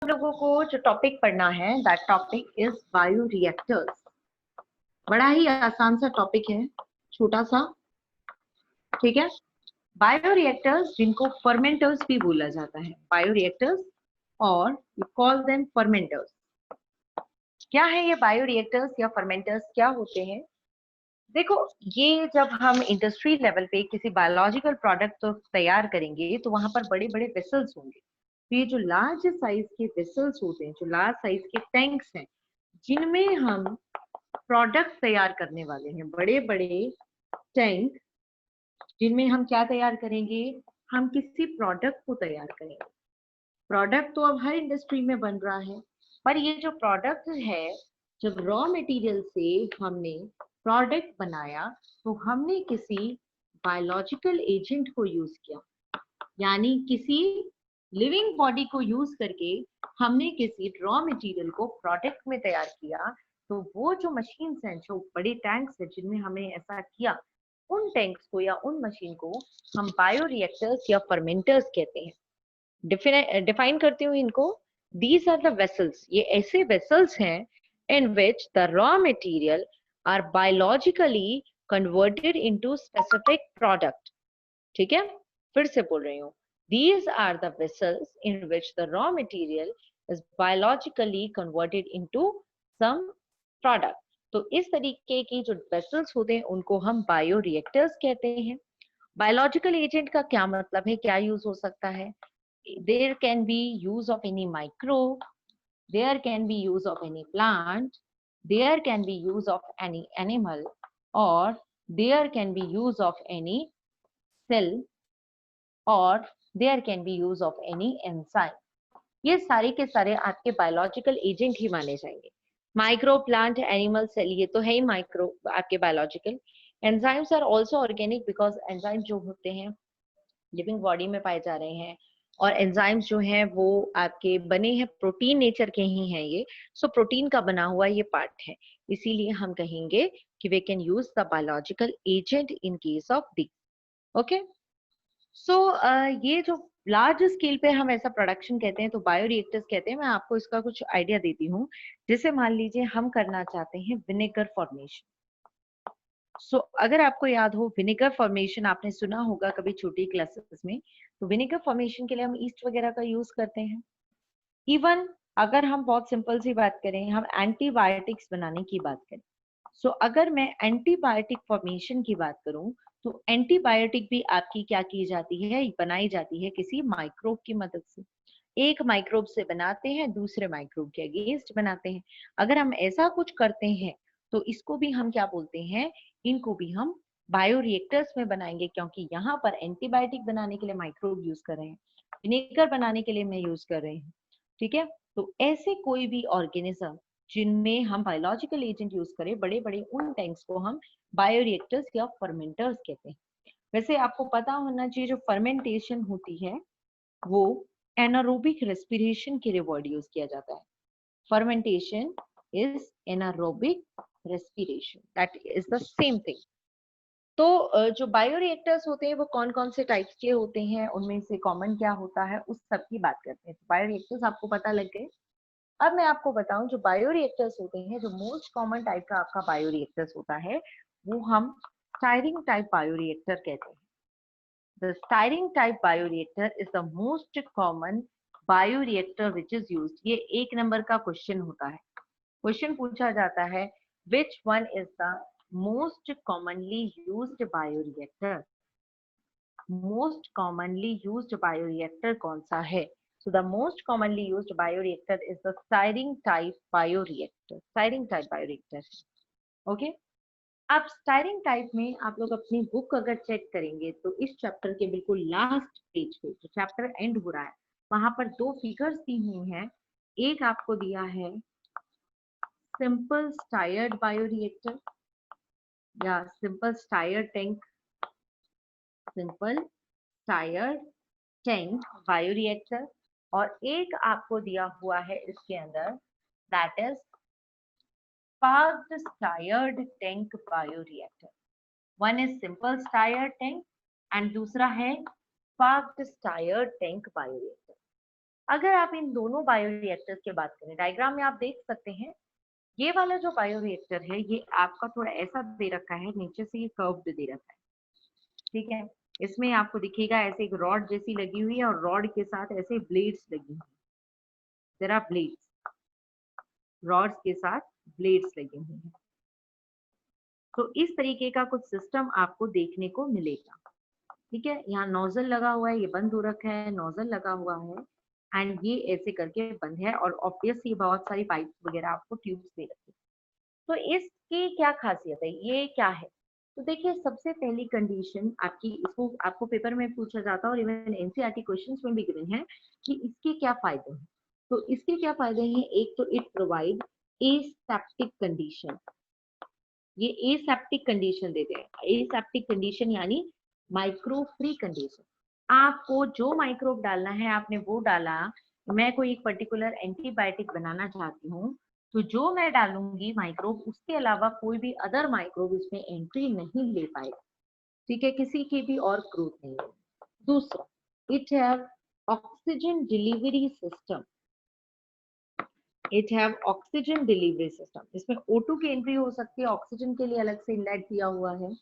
हम लोगों को जो टॉपिक पढ़ना है that topic is bio reactors. बड़ा ही आसान सा टॉपिक है, छोटा सा, ठीक है। बायो रिएक्टर्स जिनको फर्मेंटर्स भी बोला जाता है, बायो रिएक्टर्स और यू कॉल देम फर्मेंटर्स। क्या है ये बायो रिएक्टर्स या फर्मेंटर्स, क्या होते हैं? देखो, ये जब हम इंडस्ट्री लेवल पे किसी बायोलॉजिकल प्रोडक्ट तो तैयार करेंगे तो वहां पर बड़े बड़े वेसल्स होंगे। तो ये जो लार्ज साइज के वेसल्स होते हैं, जो लार्ज साइज के टैंक्स हैं, जिनमें हम प्रोडक्ट तैयार करने वाले हैं, बड़े बड़े टैंक जिनमें हम क्या तैयार करेंगे, हम किसी प्रोडक्ट को तैयार करेंगे। प्रोडक्ट तो अब हर इंडस्ट्री में बन रहा है, पर ये जो प्रोडक्ट है, जब रॉ मटेरियल से हमने प्रोडक्ट बनाया तो हमने किसी बायोलॉजिकल एजेंट को यूज किया, यानी किसी लिविंग बॉडी को यूज करके हमने किसी रॉ मटेरियल को प्रोडक्ट में तैयार किया। तो वो जो मशीन्स हैं, जो बड़े टैंक्स हैं जिनमें हमने ऐसा किया, उन टैंक्स को या उन मशीन को हम बायो रिएक्टर्स या फर्मेंटर्स कहते हैं। डिफाइन करती हूँ इनको। दीज आर द वेसल्स, ये ऐसे वेसल्स हैं in which the raw material are biologically converted into specific product. ठीक है, फिर से बोल रही हूँ। These are the vessels in which the raw material is biologically converted into some product. तो इस तरीके की जो वेसल्स होते हैं उनको हम बायो रिएक्टर्स कहते हैं। बायोलॉजिकल एजेंट का क्या मतलब है, क्या यूज हो सकता है? There can be use of any microbe, there can be use of any plant, there can be use of any animal, or there can be use of any cell, और there can be use of any enzyme. ये सारे के सारे आपके biological agent ही माने जाएंगे। Micro, plant, animal, cell, ये तो है ही माइक्रो आपके biological. Enzymes are also organic because enzyme जो होते हैं लिविंग बॉडी में पाए जा रहे हैं, और एंजाइम्स जो हैं वो आपके बने हैं प्रोटीन नेचर के ही हैं ये। सो प्रोटीन का बना हुआ ये पार्ट है, इसीलिए हम कहेंगे कि we can use the biological agent in case of the. Okay, so ये जो लार्ज स्केल पे हम ऐसा प्रोडक्शन कहते हैं तो बायो रिएक्टर्स कहते हैं। मैं आपको इसका कुछ आइडिया देती हूँ। जैसे मान लीजिए हम करना चाहते हैं विनेगर फॉर्मेशन। सो अगर आपको याद हो, विनेगर फॉर्मेशन आपने सुना होगा कभी छोटी क्लासेस में। तो विनेगर फॉर्मेशन के लिए हम ईस्ट वगैरह का यूज करते हैं। इवन अगर हम बहुत सिंपल सी बात करें, हम एंटीबायोटिक्स बनाने की बात करें, सो अगर मैं एंटीबायोटिक फॉर्मेशन की बात करूं तो एंटीबायोटिक भी आपकी क्या की जाती है, बनाई जाती है किसी माइक्रोब की मदद से। एक माइक्रोब से बनाते हैं, दूसरे माइक्रोब के अगेंस्ट बनाते हैं। अगर हम ऐसा कुछ करते हैं तो इसको भी हम क्या बोलते हैं, इनको भी हम बायो रिएक्टर्स में बनाएंगे, क्योंकि यहाँ पर एंटीबायोटिक बनाने के लिए माइक्रोब यूज कर रहे हैं, विनेगर बनाने के लिए मैं यूज कर रहे हैं। ठीक है, तो ऐसे कोई भी ऑर्गेनिज्म जिनमें हम बायोलॉजिकल एजेंट यूज करें, बड़े बड़े उन टैंक्स को हम बायो रिएक्टर्स या फर्मेंटर्स कहते हैं। वैसे आपको पता होना चाहिए, जो फर्मेंटेशन होती है वो एनारोबिक रेस्पिरेशन के लिए वर्ड यूज किया जाता है। Fermentation is anaerobic respiration, that is the same thing. तो जो बायो रिएक्टर्स होते हैं वो कौन कौन से टाइप्स के होते हैं, उनमें से कॉमन क्या होता है, उस सब की बात करते हैं। बायो रिएक्टर्स आपको पता लग गए। अब मैं आपको बताऊं, जो बायो रिएक्टर्स होते हैं, जो मोस्ट कॉमन टाइप का आपका बायो रिएक्टर्स होता है वो हम स्टायरिंग टाइप बायो रिएक्टर कहते हैं। The stirring type bio reactor is the most common bio reactor which is used. ये एक नंबर का क्वेश्चन होता है, क्वेश्चन पूछा जाता है which one is the most commonly used bio reactor. Most commonly used bioreactor कौन सा है? So the most commonly used bioreactor is the stirring type bioreactor. Stirring type bioreactor. Okay? अब स्टायरिंग टाइप में आप लोग अपनी बुक अगर check करेंगे तो इस चैप्टर के बिल्कुल लास्ट पेज पे, जो चैप्टर एंड हो रहा है, वहां पर दो फिगर्स दी हुई हैं। एक आपको दिया है सिंपल स्टायर्ड बायोरिएक्टर या simple stirred tank, simple stirred tank bioreactor, और एक आपको दिया हुआ है इसके अंदर, that is sparked stirred tank bioreactor. One is simple stirred tank and दूसरा है sparked stirred tank bioreactor. अगर आप इन दोनों बायोरिएक्टर्स की बात करें, डायग्राम में आप देख सकते हैं, ये वाला जो बायोरिएक्टर है ये आपका थोड़ा ऐसा दे रखा है, नीचे से ये कर्व्ड दे रखा है, ठीक है। इसमें आपको दिखेगा ऐसे एक रॉड जैसी लगी हुई है और रॉड के साथ ऐसे ब्लेड्स लगी हुई, देयर आर ब्लेड्स, रॉड्स के साथ ब्लेड्स लगे हुए हैं। तो इस तरीके का कुछ सिस्टम आपको देखने को मिलेगा, ठीक है। यहाँ नोजल लगा हुआ है, ये बंद हो रखा है, नोजल लगा हुआ है एंड ये ऐसे करके बंद है और ऑब्वियसली बहुत सारी पाइप्स वगैरह आपको ट्यूब्स दे रखी है। तो इसकी क्या खासियत है, ये क्या है? तो देखिए, सबसे पहली कंडीशन आपकी, इसको आपको पेपर में पूछा जाता है और इवन एनसीईआरटी क्वेश्चंस में भी गिवन है कि इसके क्या फायदे हैं। तो इसके क्या फायदे हैं? एक तो इट प्रोवाइड एसेप्टिक कंडीशन, ये एसेप्टिक कंडीशन देते हैं। एसेप्टिक कंडीशन यानी माइक्रो फ्री कंडीशन। आपको जो माइक्रोब डालना है आपने वो डाला। मैं कोई एक पर्टिकुलर एंटीबायोटिक बनाना चाहती हूँ, तो जो मैं डालूंगी माइक्रोब, उसके अलावा कोई भी अदर माइक्रोब इसमें एंट्री नहीं ले पाएगा, ठीक है, किसी की भी और ग्रोथ नहीं है। दूसरा, it have oxygen delivery system, it have oxygen delivery system. इसमें O2 की एंट्री हो सकती है, ऑक्सीजन के लिए अलग से इनलेट दिया हुआ है।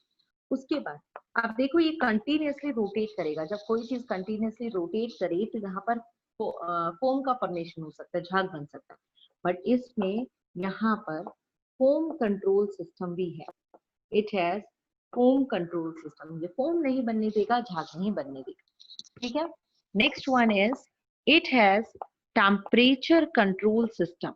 उसके बाद आप देखो, ये कंटिन्यूअसली रोटेट करेगा। जब कोई चीज कंटिन्यूअसली रोटेट करे तो यहाँ पर फोम का फॉर्मेशन हो सकता है, झाग बन सकता है, बट इसमें यहाँ पर फोम कंट्रोल सिस्टम भी है। It has foam control system, ये फोम नहीं बनने देगा, झाग नहीं बनने देगा, ठीक है। Next one is it has temperature control system.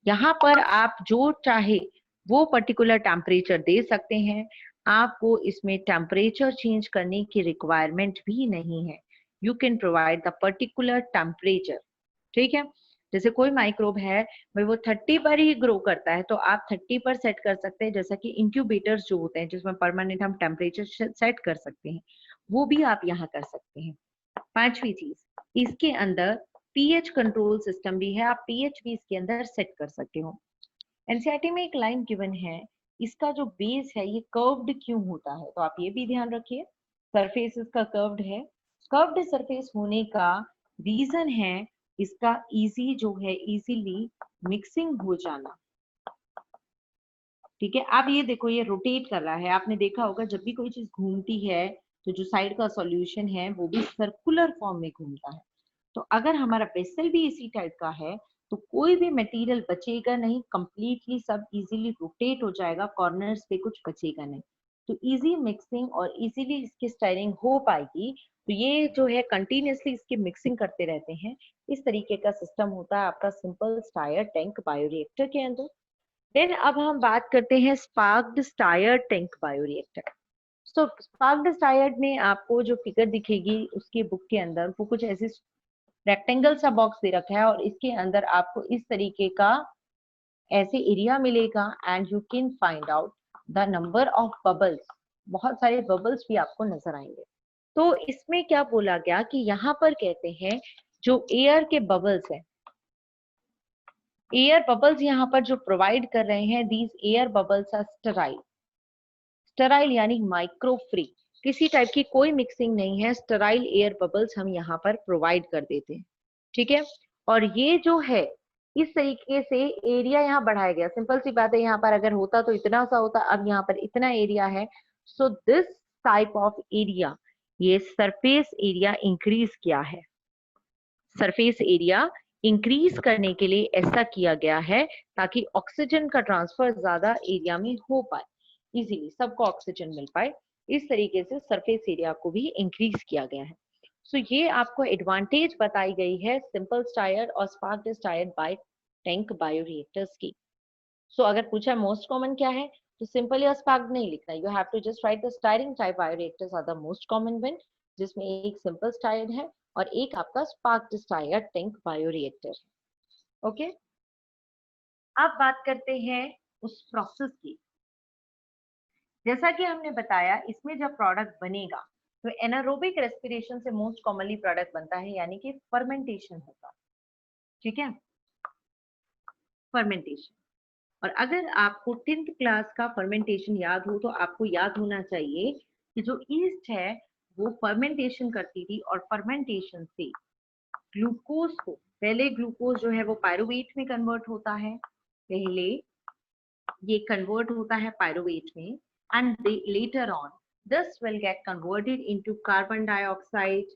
यहाँ पर आप जो चाहे वो पर्टिकुलर टेम्परेचर दे सकते हैं, आपको इसमें टेम्परेचर चेंज करने की रिक्वायरमेंट भी नहीं है। You can provide the particular temperature, ठीक है। जैसे कोई माइक्रोब है भाई, वो 30 पर ही ग्रो करता है, तो आप 30 पर सेट कर सकते हैं। जैसा कि इंक्यूबेटर्स जो होते हैं जिसमें परमानेंट हम टेम्परेचर सेट कर सकते हैं, वो भी आप यहाँ कर सकते हैं। पांचवी चीज, इसके अंदर पीएच कंट्रोल सिस्टम भी है, आप पीएच भी इसके अंदर सेट कर सकते हो। एनसीईआरटी में एक लाइन गिवन है, इसका जो बेस है ये कर्व्ड क्यों होता है, तो आप ये भी ध्यान रखिए, सरफेस इसका कर्व्ड है। कर्व्ड सरफेस होने का रीजन है इसका इजी जो है, इजीली मिक्सिंग हो जाना, ठीक है। आप ये देखो, ये रोटेट कर रहा है, आपने देखा होगा जब भी कोई चीज घूमती है तो जो साइड का सॉल्यूशन है वो भी सर्कुलर फॉर्म में घूमता है। तो अगर हमारा वेसल भी इसी टाइप का है तो कोई भी मटेरियल बचेगा नहीं, कंप्लीटली सब इजीली रोटेट हो जाएगा, कॉर्नर्स पे कुछ बचेगा नहीं। तो इजी मिक्सिंग और इजीली इसकी स्टायरिंग हो पाएगी। तो ये जो है कंटिन्यूअसली इसकी मिक्सिंग करते रहते हैं। इस तरीके का सिस्टम होता है आपका सिंपल स्टायर टैंक बायोरिएक्टर के अंदर। देन अब हम बात करते हैं स्पार्क्ड स्टायर टैंक बायोरिएक्टर। सो स्पार्क्ड स्टायर में आपको जो फिगर दिखेगी उसके बुक के अंदर, वो कुछ ऐसे रेक्टेंगल सा बॉक्स दे रखा है और इसके अंदर आपको इस तरीके का ऐसे एरिया मिलेगा and you can find out the number of bubbles. बहुत सारे बबल्स भी आपको नजर आएंगे। तो इसमें क्या बोला गया कि यहाँ पर कहते हैं जो एयर के बबल्स है, एयर बबल्स यहाँ पर जो प्रोवाइड कर रहे हैं, these air bubbles are sterile. Sterile यानी माइक्रो फ्री, किसी टाइप की कोई मिक्सिंग नहीं है, स्टेराइल एयर बबल्स हम यहाँ पर प्रोवाइड कर देते हैं, ठीक है। और ये जो है इस तरीके से एरिया यहाँ बढ़ाया गया। सिंपल सी बात है, यहाँ पर अगर होता तो इतना सा होता, अब यहाँ पर इतना एरिया है। So this type of area, ये सरफेस एरिया इंक्रीज किया है। सरफेस एरिया इंक्रीज करने के लिए ऐसा किया गया है ताकि ऑक्सीजन का ट्रांसफर ज्यादा एरिया में हो पाए, इजीली सबको ऑक्सीजन मिल पाए। इस तरीके से सरफेस एरिया को भी इंक्रीज किया गया है। सो ये आपको एडवांटेज बताई गई है सिंपल स्टायर और sparged stir by tank bioreactors की। सो अगर पूछा मोस्ट कॉमन क्या है, तो सिंपल या स्पार्क्ड नहीं लिखना, you have to just write the stirring type bioreactors are the most common one, जिसमें एक सिंपल स्टायर है और एक आपका स्पार्क्ड स्टायर टैंक बायोरिएक्टर है। ओके, अब बात करते हैं उस प्रोसेस की। जैसा कि हमने बताया, इसमें जब प्रोडक्ट बनेगा तो एनारोबिक रेस्पिरेशन से मोस्ट कॉमनली प्रोडक्ट बनता है, यानी कि फर्मेंटेशन होगा, ठीक है, फर्मेंटेशन। और अगर आपको 10th क्लास का फर्मेंटेशन याद हो तो आपको याद होना चाहिए कि जो ईस्ट है वो फर्मेंटेशन करती थी और फर्मेंटेशन से ग्लूकोज को पहले ग्लूकोज जो है वो पायरुवेट में कन्वर्ट होता है, पहले ये कन्वर्ट होता है पायरुवेट में, and later on this will get converted into carbon dioxide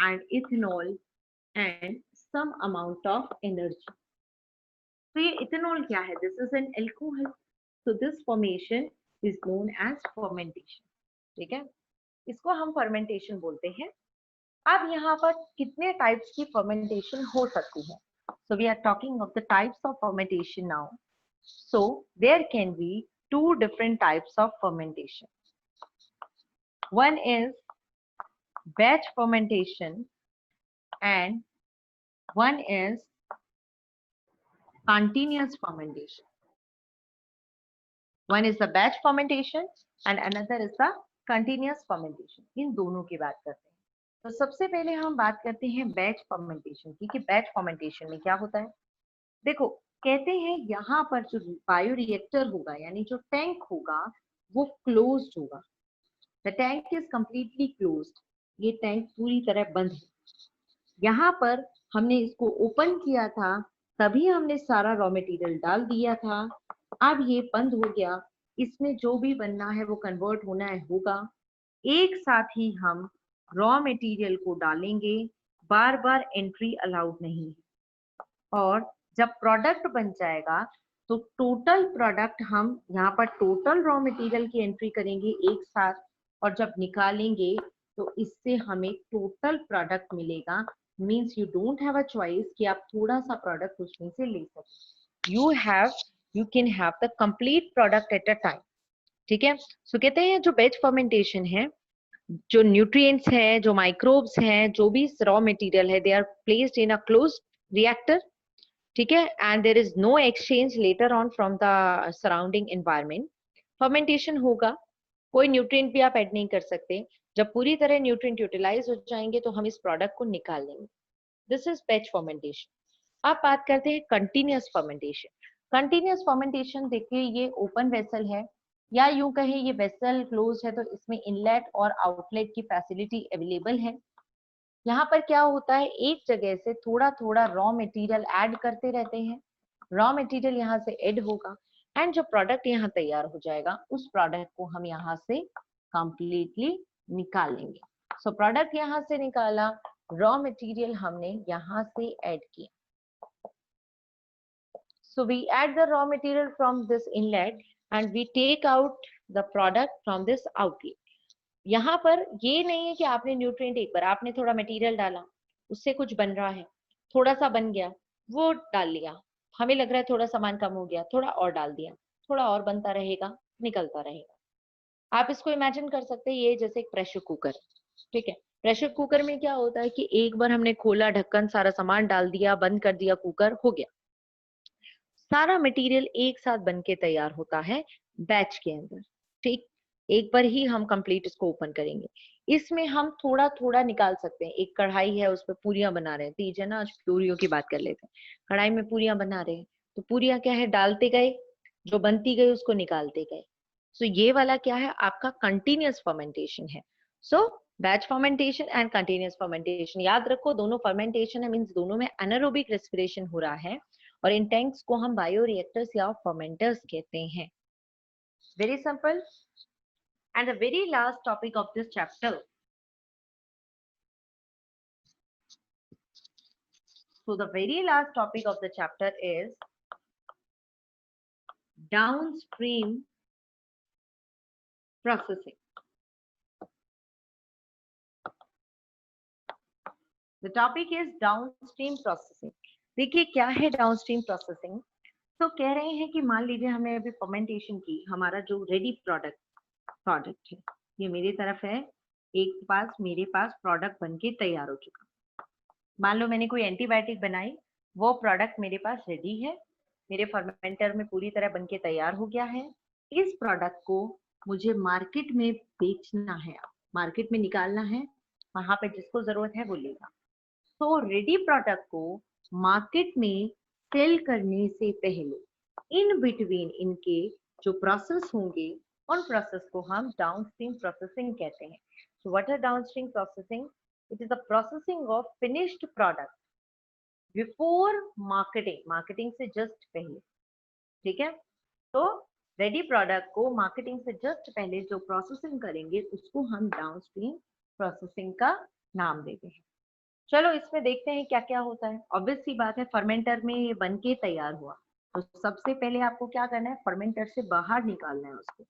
and ethanol and some amount of energy. तो ये इथेनॉल क्या है? This is an alcohol, so this formation is known as fermentation. ठीक है, इसको हम फर्मेंटेशन बोलते हैं। अब यहाँ पर कितने टाइप्स की फर्मेंटेशन हो सकती है? So we are talking of the types of fermentation now. So there can be two different types of fermentation. One is batch fermentation and one is continuous fermentation. One is the batch fermentation and another is the continuous fermentation. इन दोनों की बात करते हैं। तो सबसे पहले हम बात करते हैं बैच फर्मेंटेशन की, कि बैच फर्मेंटेशन में क्या होता है। देखो, कहते हैं यहाँ पर जो बायो रिएक्टर होगा, यानी जो टैंक होगा, वो क्लोज्ड होगा। The tank is completely closed. ये टैंक पूरी तरह बंद है। यहाँ पर हमने इसको ओपन किया था, तभी हमने सारा रॉ मटेरियल डाल दिया था। अब ये बंद हो गया, इसमें जो भी बनना है वो कन्वर्ट होना है होगा। एक साथ ही हम रॉ मटेरियल को डालेंगे, बार बार एंट्री अलाउड नहीं है। और जब प्रोडक्ट बन जाएगा तो टोटल प्रोडक्ट हम यहाँ पर टोटल रॉ मटेरियल की एंट्री करेंगे एक साथ, और जब निकालेंगे तो इससे हमें टोटल प्रोडक्ट मिलेगा। Means you don't have a choice कि आप थोड़ा सा प्रोडक्ट उसमें से ले सकते। You can have the complete product at a time. ठीक है, सो कहते हैं जो बैच फर्मेंटेशन है, जो न्यूट्रिएंट्स है, जो माइक्रोब्स हैं, जो भी रॉ मटेरियल है, they are placed in a closed reactor. ठीक है, and there is no exchange later on from the surrounding environment. Fermentation होगा, कोई न्यूट्रिएंट भी आप ऐड नहीं कर सकते। जब पूरी तरह न्यूट्रिएंट यूटिलाइज हो जाएंगे तो हम इस प्रोडक्ट को निकाल लेंगे। This is batch fermentation. अब बात करते हैं कंटिन्यूअस फर्मेंटेशन। कंटिन्यूअस फर्मेंटेशन देखिए, ये ओपन वेसल है, या यूं कहें ये वेसल क्लोज है, तो इसमें इनलेट और आउटलेट की फैसिलिटी अवेलेबल है। यहाँ पर क्या होता है, एक जगह से थोड़ा थोड़ा रॉ मटेरियल ऐड करते रहते हैं। रॉ मटेरियल यहाँ से ऐड होगा एंड जो प्रोडक्ट यहाँ तैयार हो जाएगा, उस प्रोडक्ट को हम यहाँ से कंप्लीटली निकालेंगे। सो प्रोडक्ट यहाँ से निकाला, रॉ मटेरियल हमने यहाँ से ऐड किया। So we add the raw material from this inlet and we take out the product from this outlet. यहाँ पर ये नहीं है कि आपने न्यूट्रिएंट एक बार आपने थोड़ा मटेरियल डाला, उससे कुछ बन रहा है, थोड़ा सा बन गया, वो डाल लिया, हमें लग रहा है थोड़ा सामान कम हो गया, थोड़ा और डाल दिया, थोड़ा और बनता रहेगा, निकलता रहेगा। आप इसको इमेजिन कर सकते हैं, ये जैसे एक प्रेशर कुकर। ठीक है, प्रेशर कुकर में क्या होता है कि एक बार हमने खोला ढक्कन, सारा सामान डाल दिया, बंद कर दिया, कुकर हो गया। सारा मटेरियल एक साथ बनके तैयार होता है बैच के अंदर। ठीक, एक बार ही हम कंप्लीट इसको ओपन करेंगे। इसमें हम थोड़ा थोड़ा निकाल सकते हैं। एक कढ़ाई है, उस पर पूरियां बना रहे हैं, तीज है ना, आज पूरियों की बात कर लेते हैं। कढ़ाई में पूरियां बना रहे हैं, तो पूरियां क्या है, डालते गए, जो बनती गई उसको निकालते गए। सो ये वाला क्या है, आपका कंटिन्यूअस फर्मेंटेशन है। So batch fermentation and continuous fermentation, याद रखो दोनों फर्मेंटेशन है, मीन्स दोनों में एनारोबिक रेस्पिरेशन हो रहा है, और इन टैंक्स को हम बायोरिएक्टर्स या फर्मेंटर्स कहते हैं। Very simple. And the very last topic of this chapter, so the very last topic of the chapter is downstream processing. The topic is downstream processing. देखिए क्या है डाउनस्ट्रीम प्रोसेसिंग। तो कह रहे हैं कि मान लीजिए हमने अभी फर्मेंटेशन की, हमारा जो रेडी प्रोडक्ट है, ये मेरी तरफ है, एक पास मेरे पास प्रोडक्ट बनके तैयार हो चुका। मान लो मैंने कोई एंटीबायोटिक बनाई, वो प्रोडक्ट मेरे पास रेडी है, मेरे फर्मेंटर में पूरी तरह बनके तैयार हो गया है। इस प्रोडक्ट को मुझे मार्केट में बेचना है, मार्केट में निकालना है, वहां पे जिसको जरूरत है वो लेगा। तो रेडी प्रोडक्ट को मार्केट में सेल करने से पहले इन बिटवीन इनके जो प्रोसेस होंगे, उन प्रोसेस को हम डाउनस्ट्रीम प्रोसेसिंग कहते हैं। So what are downstream processing? It is the processing of finished product before marketing, marketing से जस्ट पहले, ठीक है। तो रेडी प्रोडक्ट को मार्केटिंग से जस्ट पहले जो प्रोसेसिंग करेंगे उसको हम डाउनस्ट्रीम प्रोसेसिंग का नाम देते हैं। चलो इसमें देखते हैं क्या क्या होता है। ऑब्वियस सी बात है, फर्मेंटर में ये बन के तैयार हुआ, तो सबसे पहले आपको क्या करना है, फर्मेंटर से बाहर निकालना है उसको।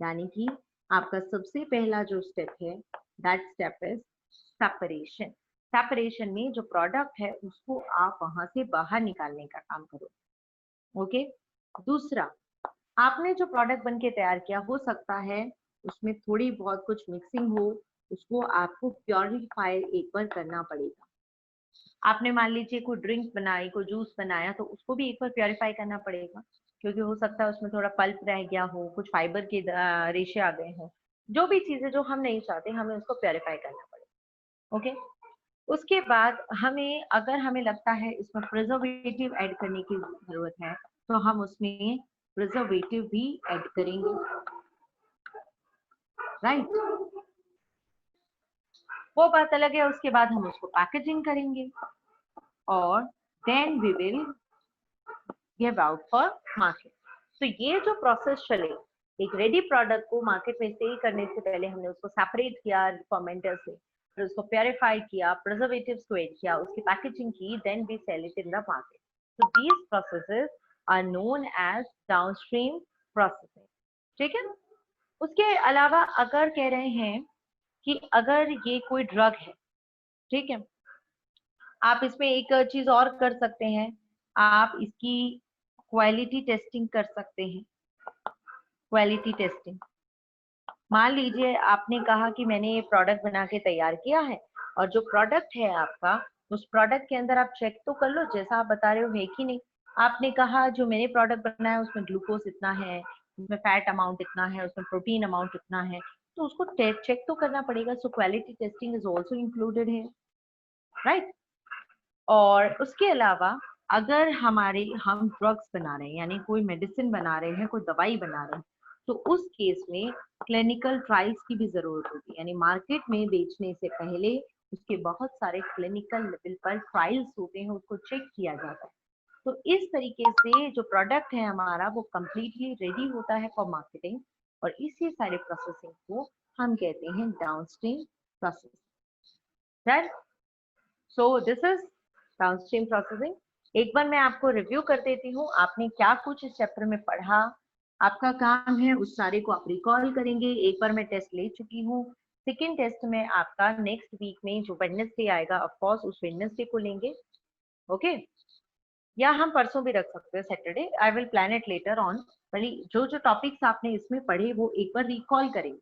यानी कि आपका सबसे पहला जो स्टेप है, that step is separation. Separation में जो प्रोडक्ट है उसको आप वहां से बाहर निकालने का काम करो। ओके। दूसरा, आपने जो प्रोडक्ट बन के तैयार किया, हो सकता है उसमें थोड़ी बहुत कुछ मिक्सिंग हो, उसको आपको प्योरीफाई एक बार करना पड़ेगा। आपने मान लीजिए कोई ड्रिंक बनाई, कोई जूस बनाया, तो उसको भी एक बार प्योरीफाई करना पड़ेगा, क्योंकि हो सकता है उसमें थोड़ा पल्प रह गया हो, कुछ फाइबर के रेशे आ गए हों। जो भी चीजें जो हम नहीं चाहते, हमें उसको प्योरीफाई करना पड़ेगा। ओके। उसके बाद हमें, अगर हमें लगता है इसमें प्रिजर्वेटिव ऐड करने की जरूरत है, तो हम उसमें प्रिजर्वेटिव भी ऐड करेंगे, राइट। वो बात अलग है। उसके बाद हम उसको पैकेजिंग करेंगे और then we will give out for market. तो ये जो प्रोसेस चले, एक रेडी प्रोडक्ट को मार्केट में सेल करने से पहले हमने उसको सेपरेट किया फर्मेंटर से, फिर उसको प्योरीफाई किया, प्रिजर्वेटिव्स को ऐड किया, उसकी पैकेजिंग की, then we sell it in the market. So these processes are known as downstream processing. ठीक है। उसके अलावा अगर कह रहे हैं कि अगर ये कोई ड्रग है, ठीक है, आप इसमें एक चीज और कर सकते हैं, आप इसकी क्वालिटी टेस्टिंग कर सकते हैं। क्वालिटी टेस्टिंग, मान लीजिए आपने कहा कि मैंने ये प्रोडक्ट बना के तैयार किया है, और जो प्रोडक्ट है आपका, उस प्रोडक्ट के अंदर आप चेक तो कर लो जैसा आप बता रहे हो है कि नहीं। आपने कहा जो मैंने प्रोडक्ट बनाया उसमें ग्लूकोज इतना है, उसमें फैट अमाउंट इतना है, उसमें प्रोटीन अमाउंट इतना है, तो उसको चेक तो करना पड़ेगा। So quality testing is also included है, राइट। और उसके अलावा अगर हम ड्रग्स बना रहे हैं, यानी कोई मेडिसिन बना रहे हैं, कोई दवाई बना रहे हैं, तो उस केस में क्लिनिकल ट्रायल्स की भी जरूरत होती है। यानी मार्केट में बेचने से पहले उसके बहुत सारे क्लिनिकल लेवल पर ट्रायल्स होते हैं, उसको चेक किया जाता है। तो इस तरीके से जो प्रोडक्ट है हमारा वो कंप्लीटली रेडी होता है फॉर मार्केटिंग, और इसी सारे प्रोसेसिंग को हम कहते हैं downstream process, right. So this is downstream processing. एक बार मैं आपको रिव्यू कर देती हूँ, आपने क्या कुछ इस चैप्टर में पढ़ा। आपका काम है उस सारे को आप रिकॉल करेंगे। एक बार मैं टेस्ट ले चुकी हूँ, सेकेंड टेस्ट में आपका नेक्स्ट वीक में जो वेडनेसडे आएगा, ऑफ कोर्स उस वेडनेसडे को लेंगे। ओके। या हम परसों भी रख सकते हैं, Saturday. I will plan it later on. जो जो टॉपिक्स आपने इसमें पढ़े वो एक बार रिकॉल करेंगे।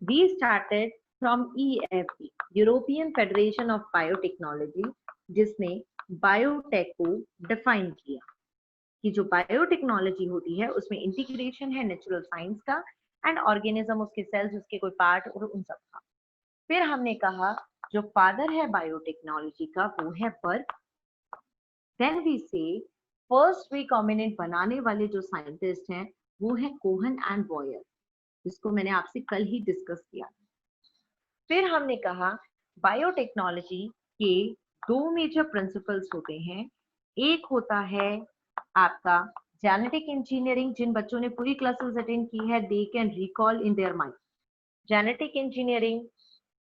We started from EFB, European federation of biotechnology, जिसने बायोटेक को डिफाइन किया कि जो बायोटेक्नोलॉजी होती है उसमें इंटीग्रेशन है नेचुरल साइंस का एंड ऑर्गेनिज्म, उसके सेल्स, उसके कोई पार्ट और उन सब का। फिर हमने कहा जो फादर है बायोटेक्नोलॉजी का वो है बर्ग। देन वी से फर्स्ट रिकॉम्बिनेंट बनाने वाले जो साइंटिस्ट हैं वो है कोहन एंड बॉयर, जिसको मैंने आपसे कल ही डिस्कस किया। फिर हमने कहा बायोटेक्नोलॉजी के दो मेजर प्रिंसिपल्स होते हैं। एक होता है आपका जेनेटिक इंजीनियरिंग, जिन बच्चों ने पूरी क्लासेस अटेंड की है they can recall in their mind. Genetic engineering,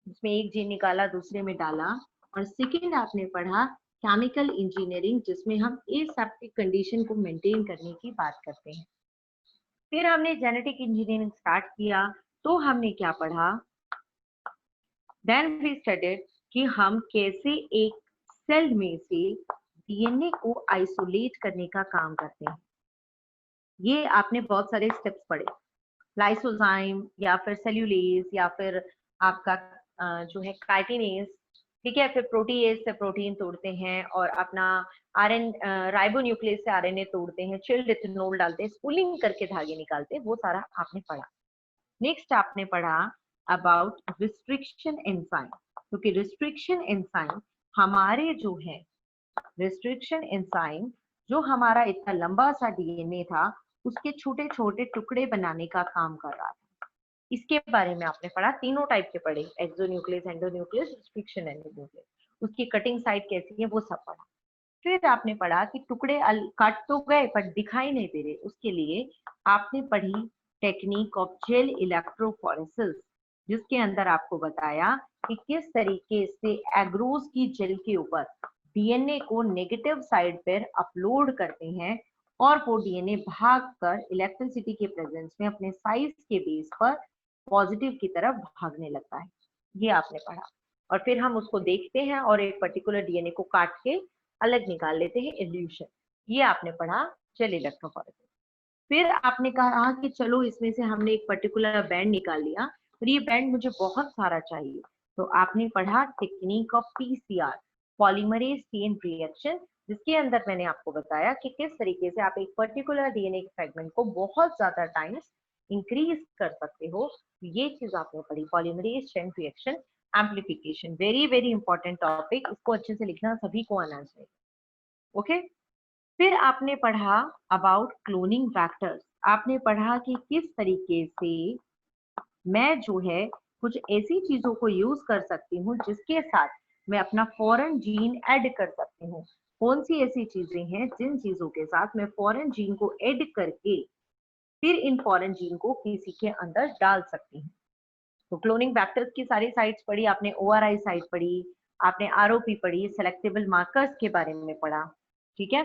जिसमें एक जीन निकाला दूसरे में डाला। और सेकेंड आपने पढ़ा केमिकल इंजीनियरिंग, जिसमें हम एसेप्टिक कंडीशन को मेंटेन करने की बात करते हैं। फिर हमने जेनेटिक इंजीनियरिंग स्टार्ट किया, तो हमने क्या पढ़ा, देन वी स्टडीड कि हम कैसे एक सेल में से डीएनए को आइसोलेट करने का काम करते हैं। ये आपने बहुत सारे स्टेप्स पढ़े, लाइसोजाइम या फिर सेल्यूलेज या फिर आपका जो है काइटिनेज, ठीक है। फिर प्रोटीएज से प्रोटीन तोड़ते हैं और अपना आरएन राइबोन्यूक्लियस से आरएनए तोड़ते हैं, चिल्ड इथेनॉल डालते हैं, स्पूलिंग करके धागे निकालते हैं, वो सारा आपने पढ़ा। नेक्स्ट आपने पढ़ा अबाउट रिस्ट्रिक्शन एंजाइम, क्योंकि रिस्ट्रिक्शन एंजाइम हमारे जो है, रिस्ट्रिक्शन एंजाइम जो हमारा इतना लंबा सा डीएनए था उसके छोटे छोटे टुकड़े बनाने का काम कर रहा था। इसके बारे में आपने पढ़ा, तीनों टाइप के पढ़े, एक्सोन्यूक्लियस, एंडोन्यूक्लियस, रिस्ट्रिक्शन एंडोन्यूक्लियस, उसकी कटिंग साइट कैसी है वो सब पढ़ा। फिर आपने पढ़ा कि टुकड़े कट तो गए पर दिखाई नहीं दे रहे, उसके लिए आपने पढ़ी टेक्निक ऑफ जेल इलेक्ट्रोफोरेसिस, जिसके अंदर आपको बताया कि किस तरीके से एग्रोस की जेल के ऊपर डीएनए को नेगेटिव साइड पर अपलोड करते हैं और वो डीएनए भागकर इलेक्ट्रिसिटी के प्रेजेंस में अपने साइज के बेस पर पॉजिटिव की तरफ भागने लगता है। ये आपने पढ़ा और फिर हम उसको देखते हैं और एक पर्टिकुलर डीएनए को काट के अलग निकाल लेते हैं, इल्यूशन। ये आपने पढ़ा जेल इलेक्ट्रोफोरेसिस। फिर आपने कहा कि चलो इसमें से हमने एक पर्टिकुलर बैंड निकाल लिया और ये बैंड मुझे बहुत सारा चाहिए, तो आपने पढ़ा technique of PCR, polymerase chain reaction, जिसके अंदर मैंने आपको बताया कि किस तरीके से आप एक पर्टिकुलर डीएनए फ्रेगमेंट को बहुत ज्यादा टाइम्स इंक्रीज कर सकते हो। ये चीज आपने पढ़ी, polymerase chain reaction amplification. Very very important topic, इसको अच्छे से लिखना सभी को आना चाहिए। ओके फिर आपने पढ़ा अबाउट क्लोनिंग फैक्टर्स। आपने पढ़ा कि किस तरीके से मैं जो है कुछ ऐसी चीजों को यूज कर सकती हूँ जिसके साथ मैं अपना फॉरेन जीन ऐड कर सकती हूँ। कौन सी ऐसी चीजें हैं जिन चीजों के साथ मैं फॉरेन जीन को ऐड करके फिर इन फॉरेन जीन को किसी के अंदर डाल सकती हूँ। तो क्लोनिंग फैक्टर्स की सारी साइट्स पढ़ी आपने, ओआरआई साइट पढ़ी आपने, आरओपी पढ़ी, सेलेक्टेबल मार्कर्स के बारे में पढ़ा। ठीक है,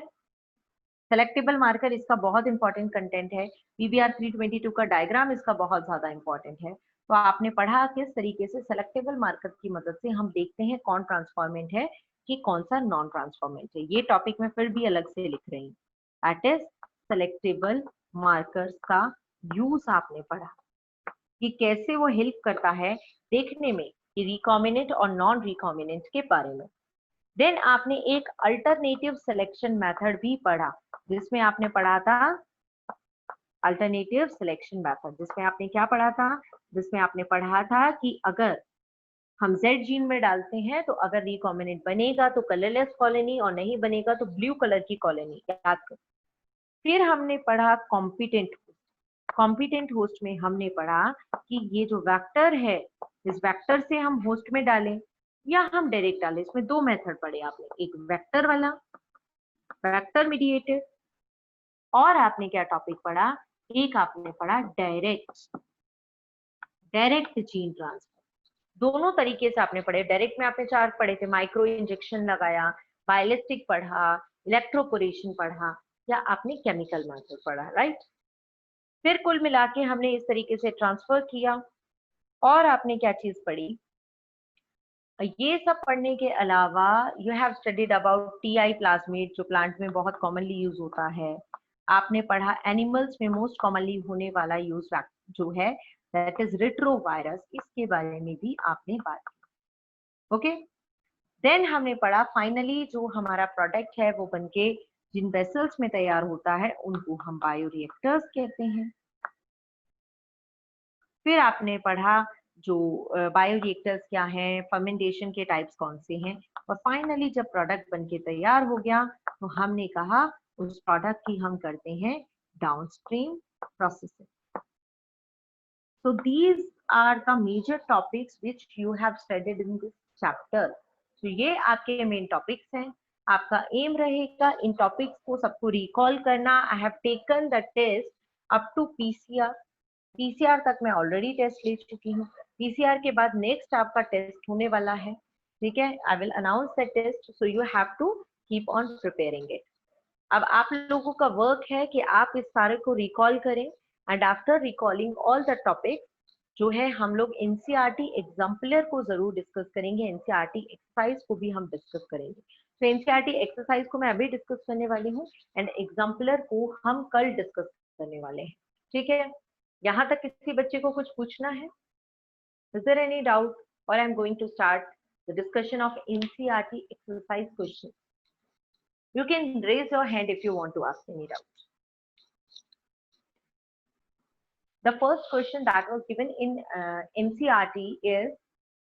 सेलेक्टेबल मार्कर इसका बहुत इंपॉर्टेंट कंटेंट है। पीबीआर 322 का डायग्राम इसका बहुत ज्यादा इंपॉर्टेंट है। तो आपने पढ़ा किस तरीके से सेलेक्टेबल मार्कर की मदद से हम देखते हैं कौन ट्रांसफॉर्मेंट है कि कौन सा नॉन ट्रांसफॉर्मेंट है। ये टॉपिक में फिर भी अलग से लिख रही हूँ। दैट इज सेलेक्टेबल मार्कर्स का यूज आपने पढ़ा कि कैसे वो हेल्प करता है देखने में कि रिकॉम्बिनेंट और नॉन रिकॉम्बिनेंट के बारे में। देन आपने एक अल्टरनेटिव सिलेक्शन मेथड भी पढ़ा, जिसमें आपने पढ़ा था अल्टरनेटिव सिलेक्शन मेथड। जिसमें आपने क्या पढ़ा था, जिसमें आपने पढ़ा था कि अगर हम Z जीन में डालते हैं तो अगर रिकॉम्बिनेंट बनेगा तो कलरलेस कॉलोनी और नहीं बनेगा तो ब्लू कलर की कॉलोनी, याद कर। फिर हमने पढ़ा कॉम्पिटेंट होस्ट। कॉम्पिटेंट होस्ट में हमने पढ़ा कि ये जो वेक्टर है, इस वेक्टर से हम होस्ट में डालें या हम डायरेक्ट डालें। इसमें दो मेथड पढ़े आपने, एक वेक्टर वाला, वेक्टर मीडिएटेड, और आपने क्या टॉपिक पढ़ा, एक आपने पढ़ा डायरेक्ट, डायरेक्ट जीन ट्रांसफर। दोनों तरीके से आपने पढ़े। डायरेक्ट में आपने चार पढ़े थे, माइक्रो इंजेक्शन लगाया, बायोलिस्टिक पढ़ा, इलेक्ट्रोपोरेशन पढ़ा, या आपने केमिकल मेथड पढ़ा, राइट। फिर कुल मिला के हमने इस तरीके से ट्रांसफर किया। और आपने क्या चीज पढ़ी, ये सब पढ़ने के अलावा you have studied about TI plasmid, जो प्लांट में बहुत कॉमनली यूज होता है। आपने पढ़ा एनिमल्स में मोस्ट कॉमनली होने वाला यूज जो है दैट इज रेट्रोवायरस, इसके बारे में भी आपने बात की। ओके देन हमने पढ़ा फाइनली जो हमारा प्रोडक्ट है वो बनके जिन वेसल्स में तैयार होता है उनको हम बायोरिएक्टर्स कहते हैं। फिर आपने पढ़ा जो बायोरिएक्टर्स क्या हैं, फर्मेंटेशन के टाइप्स कौन से हैं, और फाइनली जब प्रोडक्ट बनके तैयार हो गया तो हमने कहा उस प्रोडक्ट की हम करते हैं downstream processing. So these are the major topics which you have studied in this chapter. So ये आपके मेन टॉपिक्स हैं। आपका एम रहेगा इन टॉपिक्स को सबको रिकॉल करना। I have taken the test up to PCR. PCR तक मैं ऑलरेडी टेस्ट ले चुकी हूँ। पीसीआर के बाद नेक्स्ट आपका टेस्ट होने वाला है, ठीक है। I will announce the test, so you have to keep on preparing it. अब आप लोगों का वर्क है कि आप इस सारे को रिकॉल करें and after recalling all the topic जो है हम लोग एनसीईआरटी एग्जाम्पलर को जरूर डिस्कस करेंगे, एनसीईआरटी एक्सरसाइज को भी हम डिस्कस करेंगे। तो एनसीईआरटी एक्सरसाइज को मैं अभी डिस्कस करने वाली हूँ एंड एग्जाम्पलर को हम कल डिस्कस करने वाले हैं, ठीक है। यहाँ तक किसी बच्चे को कुछ पूछना है? Is there any doubt? Or I'm going to start the discussion of NCERT exercise questions. You can raise your hand if you want to ask any doubt. The first question that was given in NCERT is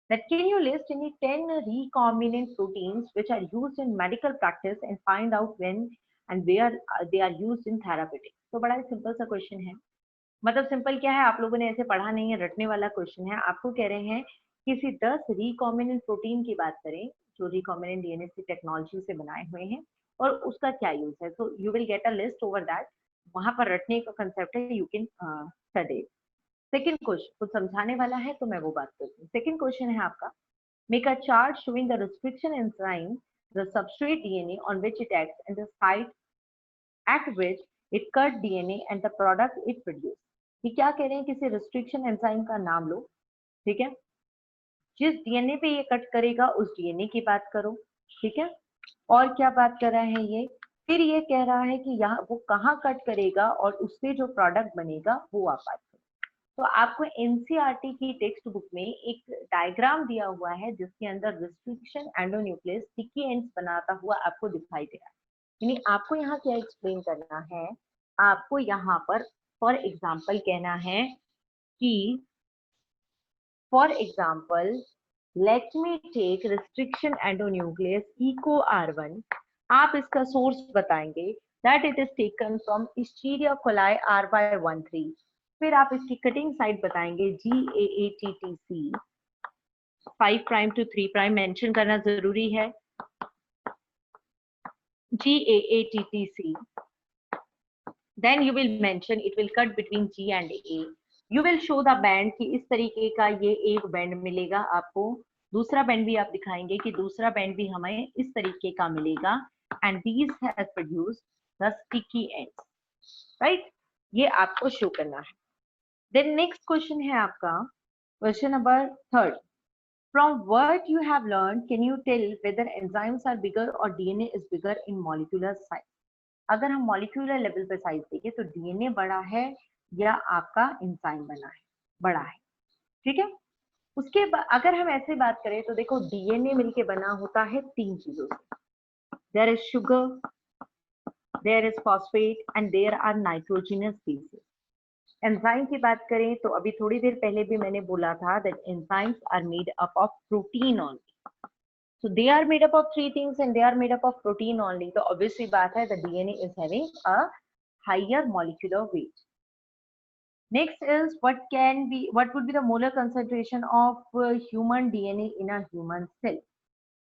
that can you list any 10 recombinant proteins which are used in medical practice and find out when and where they are used in therapeutics? तो बड़ा simple सा question है। मतलब simple क्या है, आप लोगों ने ऐसे पढ़ा नहीं है, रटने वाला क्वेश्चन है। आपको कह रहे हैं किसी 10 रिकॉम्बिनेंट प्रोटीन की बात करें जो रिकॉम्बिनेंट डीएनए टेक्नोलॉजी से बनाए हुए हैं और उसका क्या यूज है। So you will get a list over that, वहां पर रटने का कंसेप्ट है, you can study. Second question कुछ समझाने वाला है तो मैं वो बात करती हूँ। सेकंड क्वेश्चन है आपका, make a chart showing the restriction enzyme, the substrate DNA on which it acts, and the site at which it cut DNA and the product it produced। ये क्या कह रहे हैं, किसी रिस्ट्रिक्शन एंजाइम का नाम लो, ठीक है, जिस डीएनए पे ये कट करेगा उस डीएनए की बात करो, ठीक है, और क्या बात कर रहा है ये, फिर ये कह रहा है कि यहाँ वो कहाँ कट करेगा और उससे जो प्रोडक्ट बनेगा वो आप बात करो। तो आपको एनसीईआरटी की टेक्स्ट बुक में एक डायग्राम दिया हुआ है जिसके अंदर रिस्ट्रिक्शन एंडोन्यूक्लियस स्टिकी एंड्स बनाता हुआ आपको दिखाई दे रहा है। यानी आपको यहाँ क्या एक्सप्लेन करना है, आपको यहाँ पर फॉर एग्जाम्पल कहना है कि for example let me take restriction endonuclease Eco R1, आप इसका सोर्स बताएंगे that it is taken from Escherichia coli R/13, फिर आप इसकी कटिंग साइट बताएंगे GAATTC 5 prime to 3 prime mention करना जरूरी है, GAATTC, then you will mention it will cut between G and A, you will show the band कि इस तरीके का ये एक बैंड मिलेगा आपको, दूसरा बैंड भी आप दिखाएंगे कि दूसरा बैंड भी हमें इस तरीके का मिलेगा, and these has produced the sticky ends, right? ये आपको शो करना है। Then next question है आपका question number third, from what you have learned can you tell whether enzymes are bigger or DNA is bigger in molecular size। अगर हम molecular level पे size देखें तो डीएनए बड़ा है या आपका एंजाइम बड़ा है, ठीक है। उसके अगर हम ऐसे बात करें तो देखो डीएनए मिलके बना होता है 3 चीजों से, there is sugar, there is phosphate and there are nitrogenous bases. Enzyme की बात करें तो अभी थोड़ी देर पहले भी मैंने बोला था that enzymes are made up of protein only, so they are made up of 3 things and they are made up of protein only, तो obviously बात है the DNA is having a higher molecular weight। Next is what would be the molar concentration of human DNA in a human cell।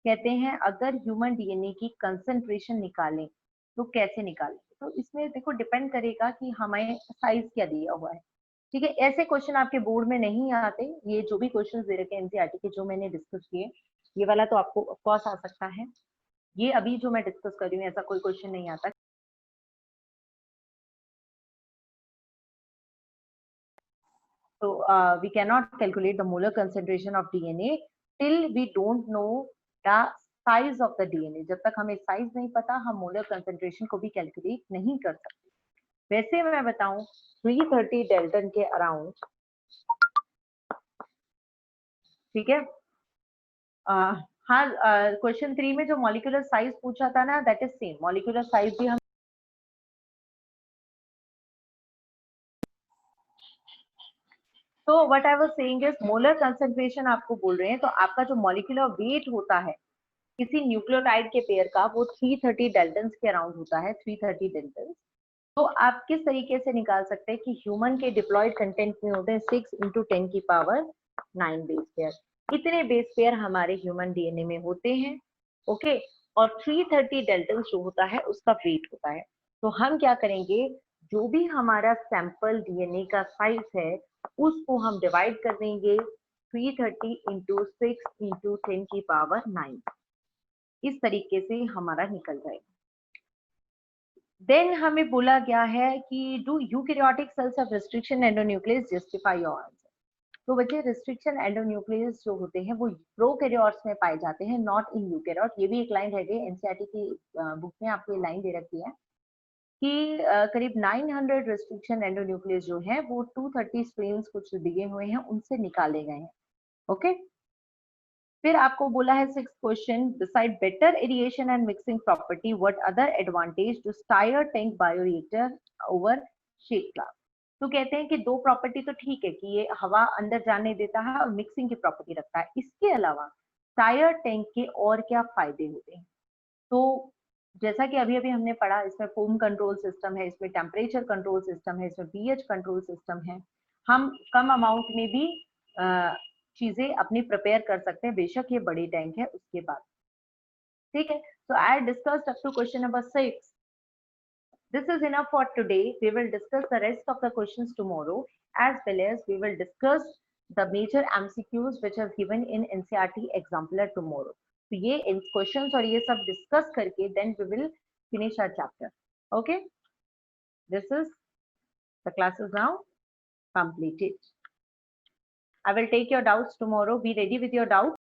कहते हैं अगर human DNA की concentration निकालें तो कैसे निकालें, तो इसमें देखो डिपेंड करेगा कि हमें साइज क्या दिया हुआ है, ठीक है। ऐसे क्वेश्चन आपके बोर्ड में नहीं आते, ये जो भी क्वेश्चन दे रखे हैं एनसीईआरटी के जो मैंने डिस्कस किए, ये वाला तो आपको ऑफ कोर्स आ सकता है, ये अभी जो मैं डिस्कस कर रही हूँ ऐसा कोई क्वेश्चन नहीं आता। तो we can not calculate the molar concentration of DNA till we don't know the size of the DNA, जब तक हमें साइज नहीं पता हम मोलर कंसेंट्रेशन को भी कैलकुलेट नहीं कर सकते। वैसे मैं बताऊं 330 डेल्टन के अराउंड, ठीक है। हाँ, क्वेश्चन 3 में जो मॉलिक्यूलर साइज पूछा था ना that is same, molecular size भी हम तो what I was saying is molar concentration आपको बोल रहे हैं, तो आपका जो मॉलिक्यूलर वेट होता है किसी न्यूक्लियोटाइड के पेयर का वो 330 डेल्टन्स के अराउंड होता है, 330 डेल्टन्स। तो आप किस तरीके से निकाल सकते हैं कि ह्यूमन के डिप्लॉयड कंटेंट में होते हैं 6 × 10 की पावर 9 बेस पेयर, इतने बेस पेयर हमारे ह्यूमन डीएनए में होते हैं, ओके। और 330 डेल्टन्स जो होता है उसका वेट होता है। तो हम क्या करेंगे, जो भी हमारा सैंपल डीएनए का साइज है उसको हम डिवाइड कर देंगे 330 × 6 × 10 की पावर 9, इस तरीके से हमारा निकल जाएगा। देन हमें बोला गया है कि do eukaryotic cells of restriction endonuclease justify your answer. तो बच्चे रिस्ट्रिक्शन एंडोन्यूक्लियस जो होते हैं वो प्रोकैरियोट्स में पाए जाते हैं, नॉट इन यूकैरियोट। ये भी एक लाइन रह गई, एनसीईआरटी की बुक में आपको ये लाइन दे रखी है कि करीब 900 रिस्ट्रिक्शन एंडोन्यूक्लियस जो है वो 230 स्ट्रेन्स कुछ दिए हुए हैं उनसे निकाले गए हैं, ओके। फिर आपको बोला है 6th question, beside better aeration and mixing property what other advantage to stir tank bioreactor over shake flask. तो कहते हैं कि दो प्रॉपर्टी तो ठीक है कि ये हवा अंदर जाने देता है और मिक्सिंग की प्रॉपर्टी रखता है, इसके अलावा टायर टैंक के और क्या फायदे होते हैं। तो जैसा कि अभी अभी हमने पढ़ा, इसमें फोम कंट्रोल सिस्टम है, इसमें टेम्परेचर कंट्रोल सिस्टम है, इसमें पीएच कंट्रोल सिस्टम है, हम कम अमाउंट में भी चीजें अपनी प्रिपेयर कर सकते हैं, बेशक ये बड़ी टैंक है उसके बाद, ठीक है। So I discussed up to question number 6. This is enough for today. We will discuss the rest of the questions tomorrow, as well as we will discuss the major MCQs which are given in NCERT example tomorrow. तो ये इन questions और ये सब discuss करके then we will finish our chapter. Okay? This is the class is now completed. I will take your doubts tomorrow. Be ready with your doubts.